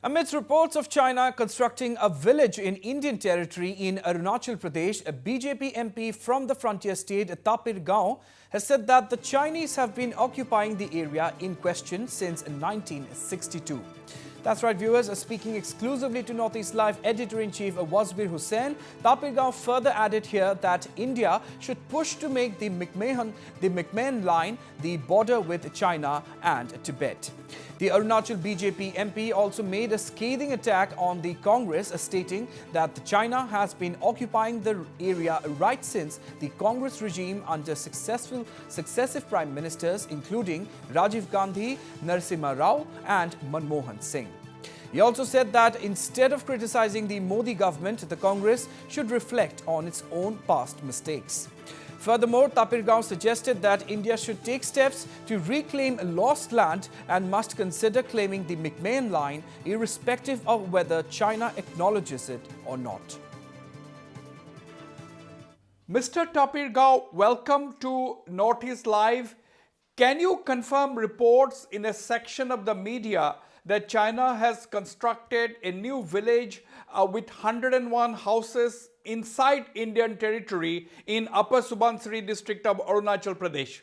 Amidst reports of China constructing a village in Indian territory in Arunachal Pradesh, a BJP MP from the frontier state Tapir Gao has said that the Chinese have been occupying the area in question since 1962. That's right, viewers. Speaking exclusively to Northeast Live editor-in-chief Wasbir Hussain, Tapir Gao further added here that India should push to make the McMahon line the border with China and Tibet. The Arunachal BJP MP also made a scathing attack on the Congress, stating that China has been occupying the area right since the Congress regime under successive prime ministers, including Rajiv Gandhi, Narasimha Rao and McMahon Singh. He also said that instead of criticizing the Modi government, the Congress should reflect on its own past mistakes. Furthermore, Tapir Gao suggested that India should take steps to reclaim lost land and must consider claiming the McMahon line irrespective of whether China acknowledges it or not. Mr. Tapir Gao, welcome to Northeast Live. Can you confirm reports in a section of the media that China has constructed a new village with 101 houses inside Indian territory in Upper Subansiri district of Arunachal Pradesh?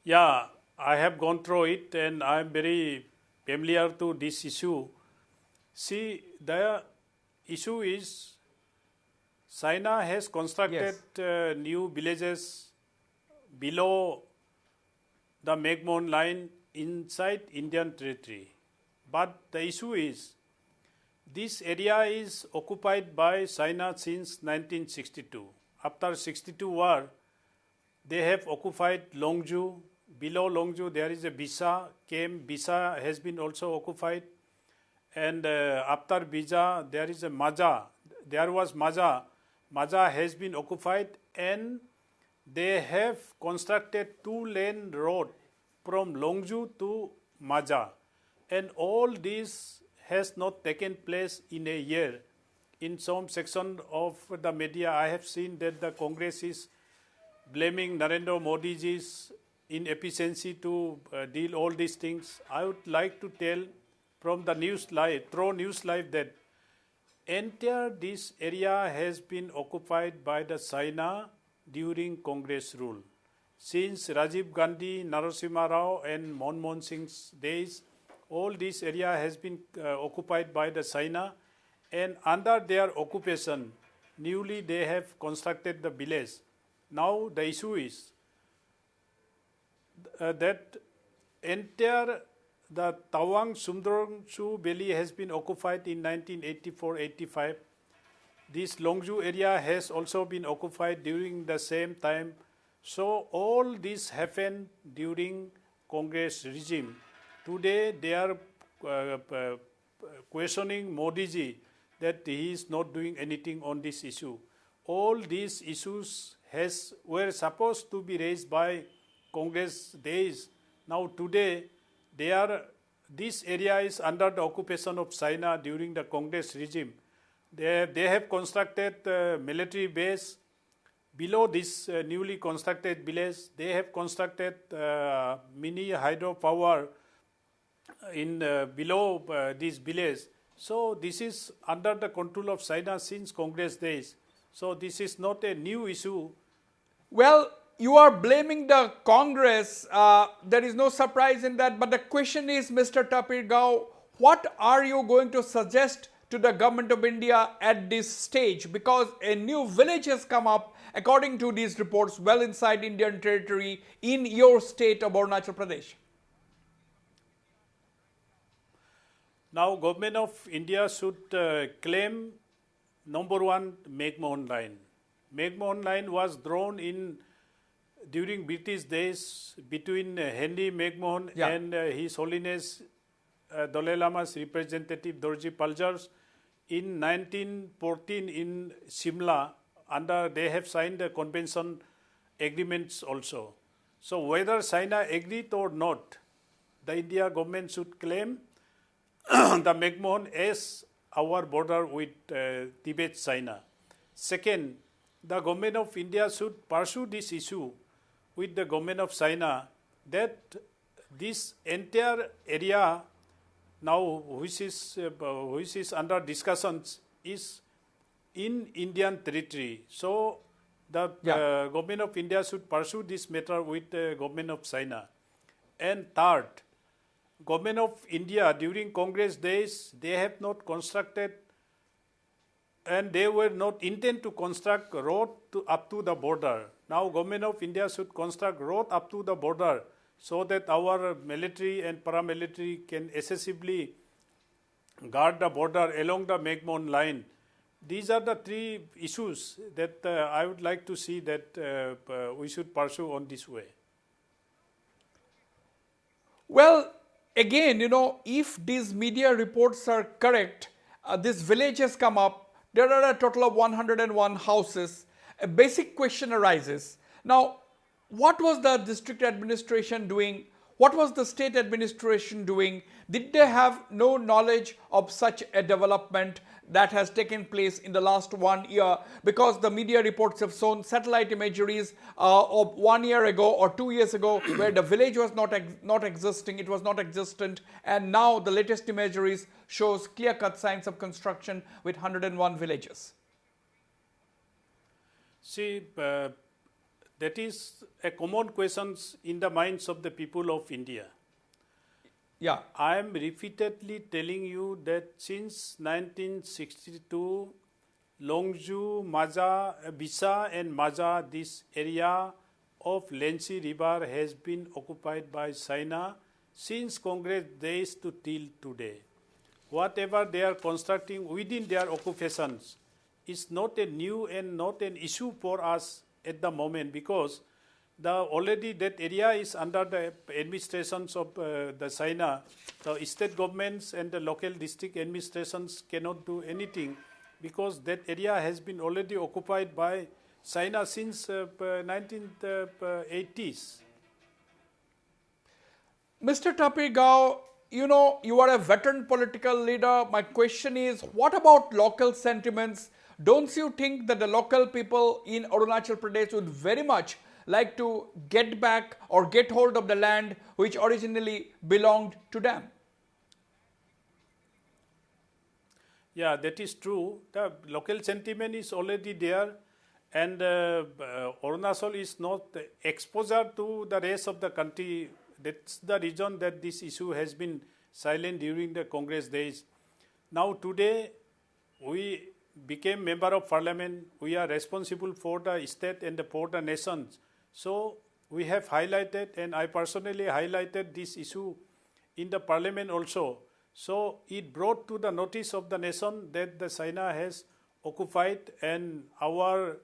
Yeah, I have gone through it and I am very familiar to this issue. See, the issue is China has constructed new villages below the McMahon line inside Indian territory. But the issue is, this area is occupied by China since 1962. After 62 war, they have occupied Longju. Below Longju, there is a Bisa came. Bisa has been also occupied. And after Bisa, there is a Maja. There was Maja. Maja has been occupied, and they have constructed two-lane road from Longju to Maja. And all this has not taken place in a year. In some section of the media, I have seen that the Congress is blaming Narendra Modi's inefficiency to deal all these things. I would like to tell from the News Live, through News Live, that entire this area has been occupied by the China during Congress rule. Since Rajiv Gandhi, Narasimha Rao and McMahon Singh's days, all this area has been occupied by the China, and under their occupation, newly they have constructed the village. Now the issue is that entire the Tawang Sumdrongchu Valley has been occupied in 1984-85. This Longju area has also been occupied during the same time. So all this happened during Congress regime. Today they are questioning Modi ji that he is not doing anything on this issue. All these issues were supposed to be raised by Congress days. Now today this area is under the occupation of China during the Congress regime. They have constructed a military base below this newly constructed village. They have constructed mini hydropower in below this village. So this is under the control of China since Congress days. So this is not a new issue. Well, you are blaming the Congress. There is no surprise in that. But the question is, Mr. Tapir Gao, what are you going to suggest to the government of India at this stage? Because a new village has come up, according to these reports, well inside Indian territory in your state of Arunachal Pradesh. Now, government of India should claim number one, McMahon line. McMahon line was drawn in during British days between Henry McMahon and His Holiness Dalai Lama's representative Dorji Paljars in 1914 in Shimla. They have signed the convention agreements also. So whether China agreed or not, the India government should claim the McMahon as our border with Tibet, China. Second, the government of India should pursue this issue with the government of China that this entire area now which is under discussions is in Indian territory. So the government of India should pursue this matter with the government of China. And third, government of India during Congress days, they have not constructed and they were not intent to construct road up to the border. Now government of India should construct road up to the border so that our military and paramilitary can excessively guard the border along the McMahon line. These are the three issues that I would like to see that we should pursue on this way. Well, again, if these media reports are correct, this village has come up. There are a total of 101 houses. A basic question arises. Now, what was the district administration doing? What was the state administration doing? Did they have no knowledge of such a development that has taken place in the last 1 year? Because the media reports have shown satellite imageries of 1 year ago or 2 years ago where the village was not existing, it was not existent, and now the latest imageries shows clear-cut signs of construction with 101 villages. See, that is a common question in the minds of the people of India. Yeah. I am repeatedly telling you that since 1962, Longju, Maja, Bisa and Maja, this area of Lensi River has been occupied by China since Congress days to till today. Whatever they are constructing within their occupations is not a new and not an issue for us at the moment, because already that area is under the administrations of the China. The state governments and the local district administrations cannot do anything because that area has been already occupied by China since 1980s. Mr. Tapir Gao, you are a veteran political leader. My question is, what about local sentiments? Don't you think that the local people in Arunachal Pradesh would very much like to get back or get hold of the land which originally belonged to them? Yeah, that is true. The local sentiment is already there, and Arunachal is not exposure to the rest of the country. That's the reason that this issue has been silent during the Congress days. Now today, we became member of parliament. We are responsible for the state and for the nations. So we have highlighted, and I personally highlighted this issue in the parliament also. So it brought to the notice of the nation that the China has occupied, and our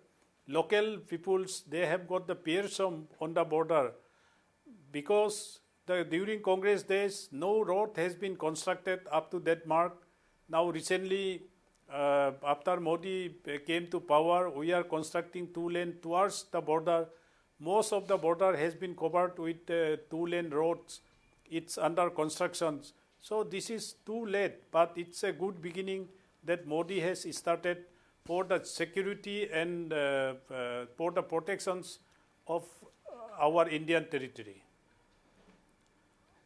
local peoples, they have got the fearsome on the border, because during Congress days, no road has been constructed up to that mark. Now recently, after Modi came to power, we are constructing 2-lane towards the border. Most of the border has been covered with 2-lane roads. It's under construction. So this is too late, but it's a good beginning that Modi has started for the security and for the protections of our Indian territory.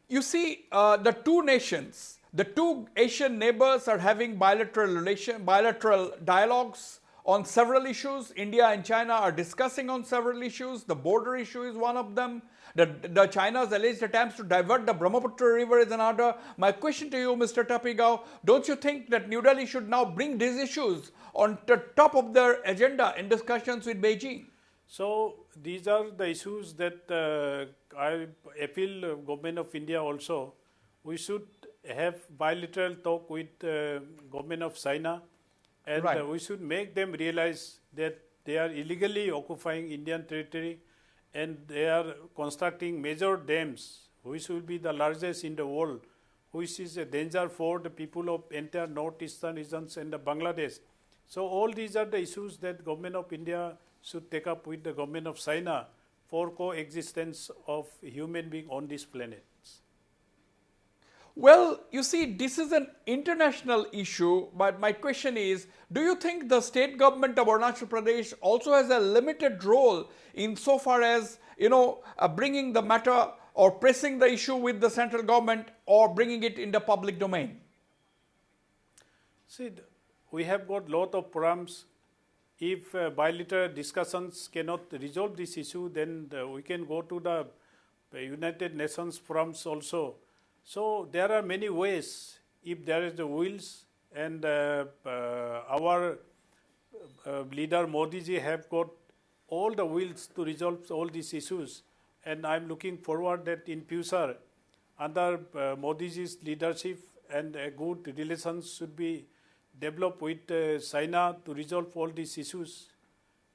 You see, the two nations, the two Asian neighbors are having bilateral dialogues on several issues. India and China are discussing on several issues. The border issue is one of them. The China's alleged attempts to divert the Brahmaputra river is another. My question to you, Mr. Tapir Gao, don't you think that New Delhi should now bring these issues on the top of their agenda in discussions with Beijing? So these are the issues that I appeal government of India also. We should have bilateral talk with government of China, and we should make them realize that they are illegally occupying Indian territory, and they are constructing major dams, which will be the largest in the world, which is a danger for the people of entire northeastern regions and Bangladesh. So all these are the issues that government of India should take up with the government of China for coexistence of human being on this planet. Well, you see, this is an international issue, but my question is, do you think the state government of Arunachal Pradesh also has a limited role in so far as, bringing the matter or pressing the issue with the central government or bringing it in the public domain? See, we have got lot of programs. If bilateral discussions cannot resolve this issue, then we can go to the United Nations forums also. So there are many ways. If there is the wills, and our leader Modi ji have got all the wills to resolve all these issues, and I'm looking forward that in future, under Modi ji's leadership, and good relations should be developed with China to resolve all these issues,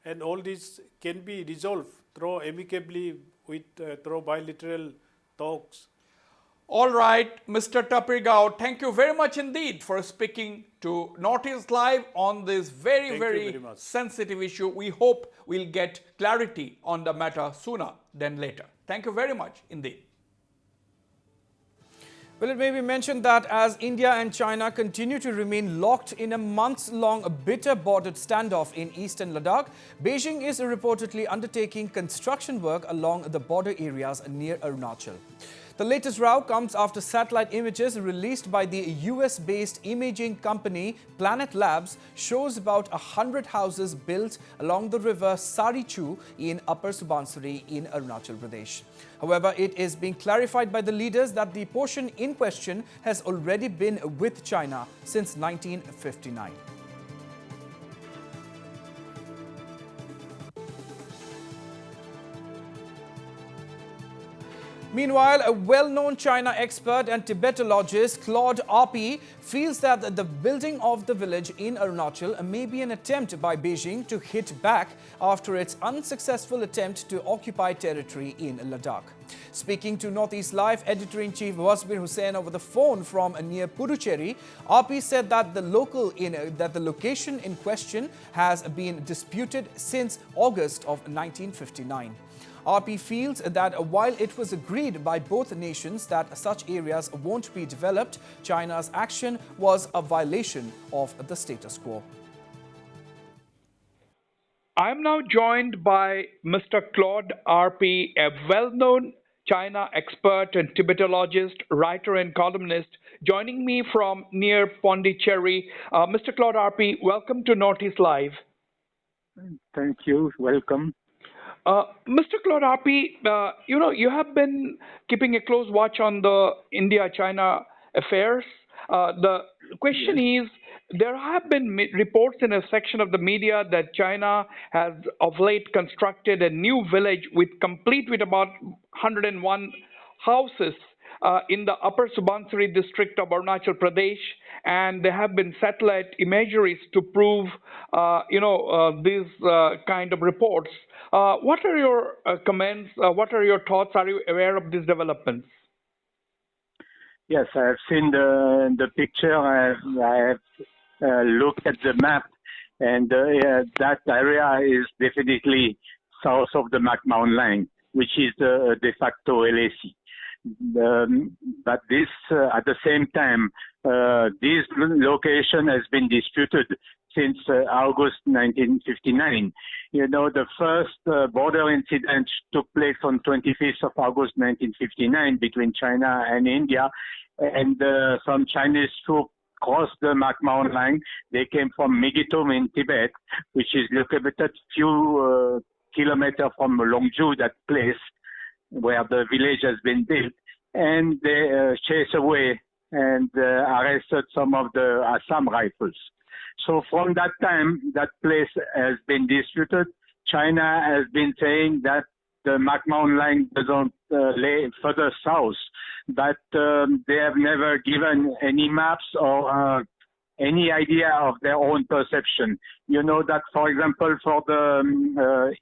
and all this can be resolved through amicably with through bilateral talks. All right, Mr. Tapir Gao, thank you very much indeed for speaking to Northeast Live on this very much. sensitive issue. We hope we'll get clarity on the matter sooner than later. Thank you very much indeed. Well, it may be mentioned that as India and China continue to remain locked in a months-long bitter border standoff in eastern Ladakh, Beijing is reportedly undertaking construction work along the border areas near Arunachal. The latest row comes after satellite images released by the US-based imaging company Planet Labs shows about 100 houses built along the river Sarichu in Upper Subansiri in Arunachal Pradesh. However, it is being clarified by the leaders that the portion in question has already been with China since 1959. Meanwhile, a well-known China expert and Tibetologist, Claude Arpi, feels that the building of the village in Arunachal may be an attempt by Beijing to hit back after its unsuccessful attempt to occupy territory in Ladakh. Speaking to Northeast Live, Editor-in-Chief Wasbir Hussain over the phone from near Puducherry, Arpi said that the location in question has been disputed since August of 1959. Arpi feels that while it was agreed by both nations that such areas won't be developed, China's action was a violation of the status quo. I am now joined by Mr. Claude Arpi, a well-known China expert and Tibetologist, writer and columnist, joining me from near Pondicherry. Mr. Claude Arpi, welcome to Northeast Live. Thank you. Welcome. Mr. Claude Arpi, you have been keeping a close watch on the India-China affairs. The question is, there have been reports in a section of the media that China has of late constructed a new village with about 101 houses in the Upper Subansiri district of Arunachal Pradesh, and there have been satellite imageries to prove, these kind of reports. What are your comments? What are your thoughts? Are you aware of these developments? Yes, I have seen the picture. I have looked at the map, and that area is definitely south of the McMahon line, which is the de facto LAC. But this, at the same time, this location has been disputed since August 1959. The first border incident took place on 25th of August 1959 between China and India, and some Chinese troops crossed the McMahon line. They came from Migitum in Tibet, which is located few kilometers from Longju, that place where the village has been built, and they chased away and arrested some of the Assam rifles. So from that time, that place has been disputed. China has been saying that the McMahon line doesn't lay further south, but they have never given any maps or any idea of their own perception. You know that, for example, for the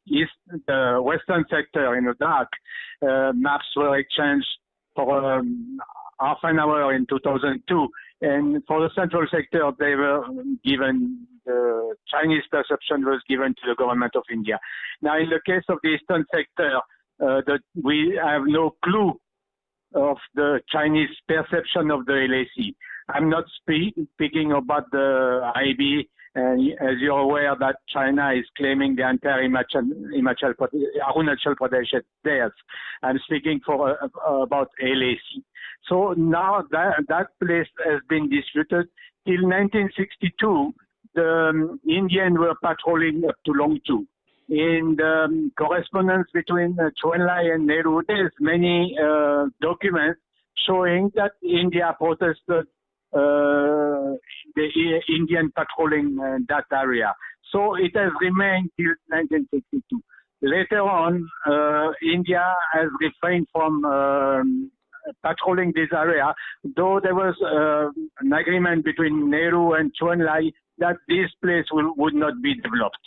the western sector in Ladakh, maps were exchanged for half an hour in 2002. And for the central sector, they were given, the Chinese perception was given to the government of India. Now, in the case of the eastern sector, we have no clue of the Chinese perception of the LAC. I'm not speaking about the IB, and as you're aware that China is claiming the entire Arunachal Pradesh as theirs. I'm speaking about LAC. So now that place has been disputed. Till 1962, the Indians were patrolling up to Longtu. In the correspondence between Chou Enlai and Nehru, there's many documents showing that India protested the Indian patrolling that area. So it has remained till 1962. Later on, India has refrained from patrolling this area, though there was an agreement between Nehru and Chou Enlai that this place would not be developed.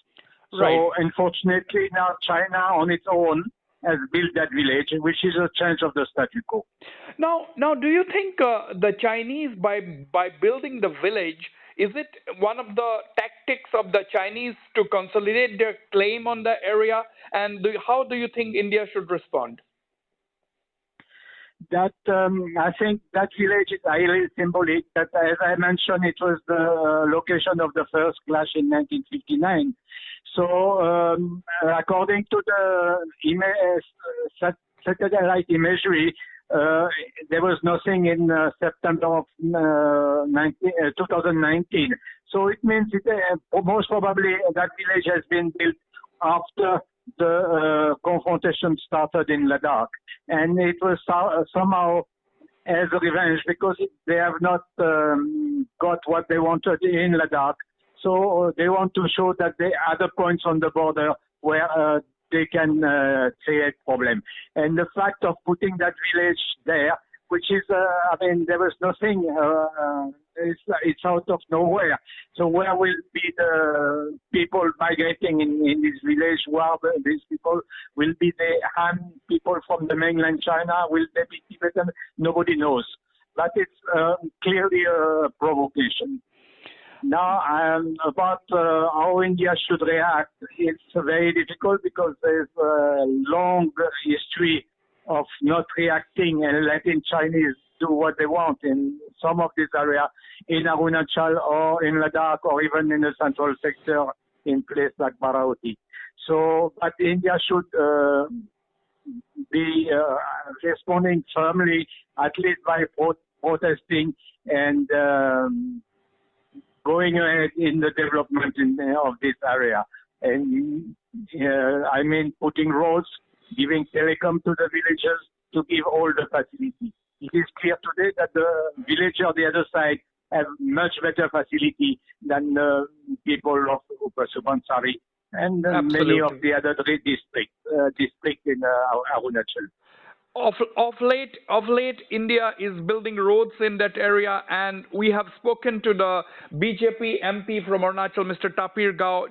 Right. So unfortunately now China on its own has built that village, which is a change of the statu quo. Now, do you think the Chinese, by building the village, is it one of the tactics of the Chinese to consolidate their claim on the area? And how do you think India should respond? That I think that village is highly symbolic. That, as I mentioned, it was the location of the first clash in 1959. So, according to the satellite imagery, there was nothing in September of 2019. So it means most probably that village has been built after the confrontation started in Ladakh, and it was somehow as a revenge because they have not got what they wanted in Ladakh. So they want to show that there are other points on the border where they can create problem. And the fact of putting that village there, which is, there was nothing, it's out of nowhere. So where will be the people migrating in this village? Where these people will be the Han people from the mainland China? Will they be Tibetan? Nobody knows. But it's clearly a provocation. Now, about how India should react, it's very difficult because there's a long history of not reacting and letting Chinese do what they want in some of this area, in Arunachal or in Ladakh or even in the central sector in place like Baravati. So, but India should be responding firmly, at least by protesting and going ahead in the development of this area. And putting roads, giving telecom to the villagers to give all the facilities. It is clear today that the villagers on the other side have much better facility than the people of Upper Subansari and many of the other districts in Arunachal. Of late, India is building roads in that area, and we have spoken to the BJP MP from Arunachal, Mr. Tapir Gao,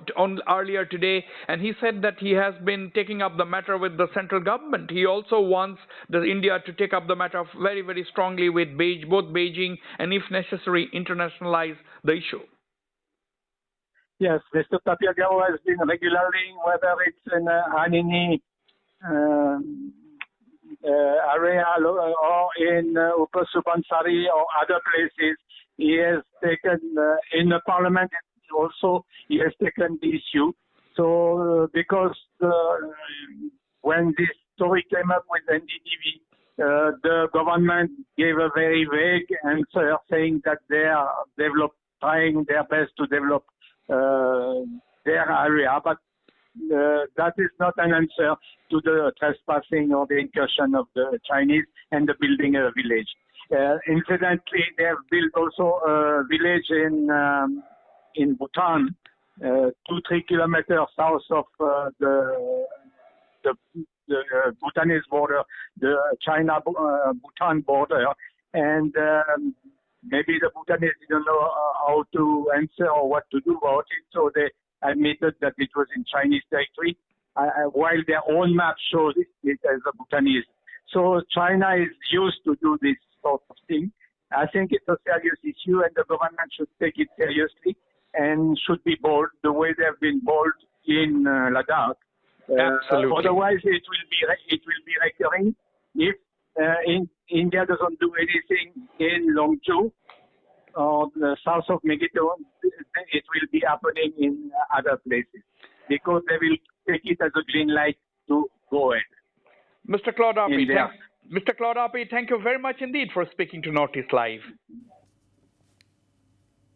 earlier today, and he said that he has been taking up the matter with the central government. He also wants India to take up the matter very, very strongly with both Beijing and, if necessary, internationalize the issue. Yes, Mr. Tapir Gao has been regularly, whether it's in Hanini, area or in Upper Subansari or other places, he has taken in the parliament also he has taken the issue. So because when this story came up with NDTV, the government gave a very vague answer saying that they are trying their best to develop their area, but that is not an answer to the trespassing or the incursion of the Chinese and the building a village. Incidentally, they have built also a village in Bhutan, 2-3 kilometers south of the Bhutanese border, the China-Bhutan border, and maybe the Bhutanese didn't know how to answer or what to do about it, so they admitted that it was in Chinese territory, while their own map shows it as a Bhutanese. So China is used to do this sort of thing. I think it's a serious issue, and the government should take it seriously and should be bold the way they have been bold in Ladakh. Absolutely. Otherwise, it will be recurring if India doesn't do anything in Longchu or the south of Megiddo, it will be happening in other places because they will take it as a green light to go ahead. Mr. Claude Arpi, India. Mr. Claude Arpi, thank you very much indeed for speaking to Northeast Live.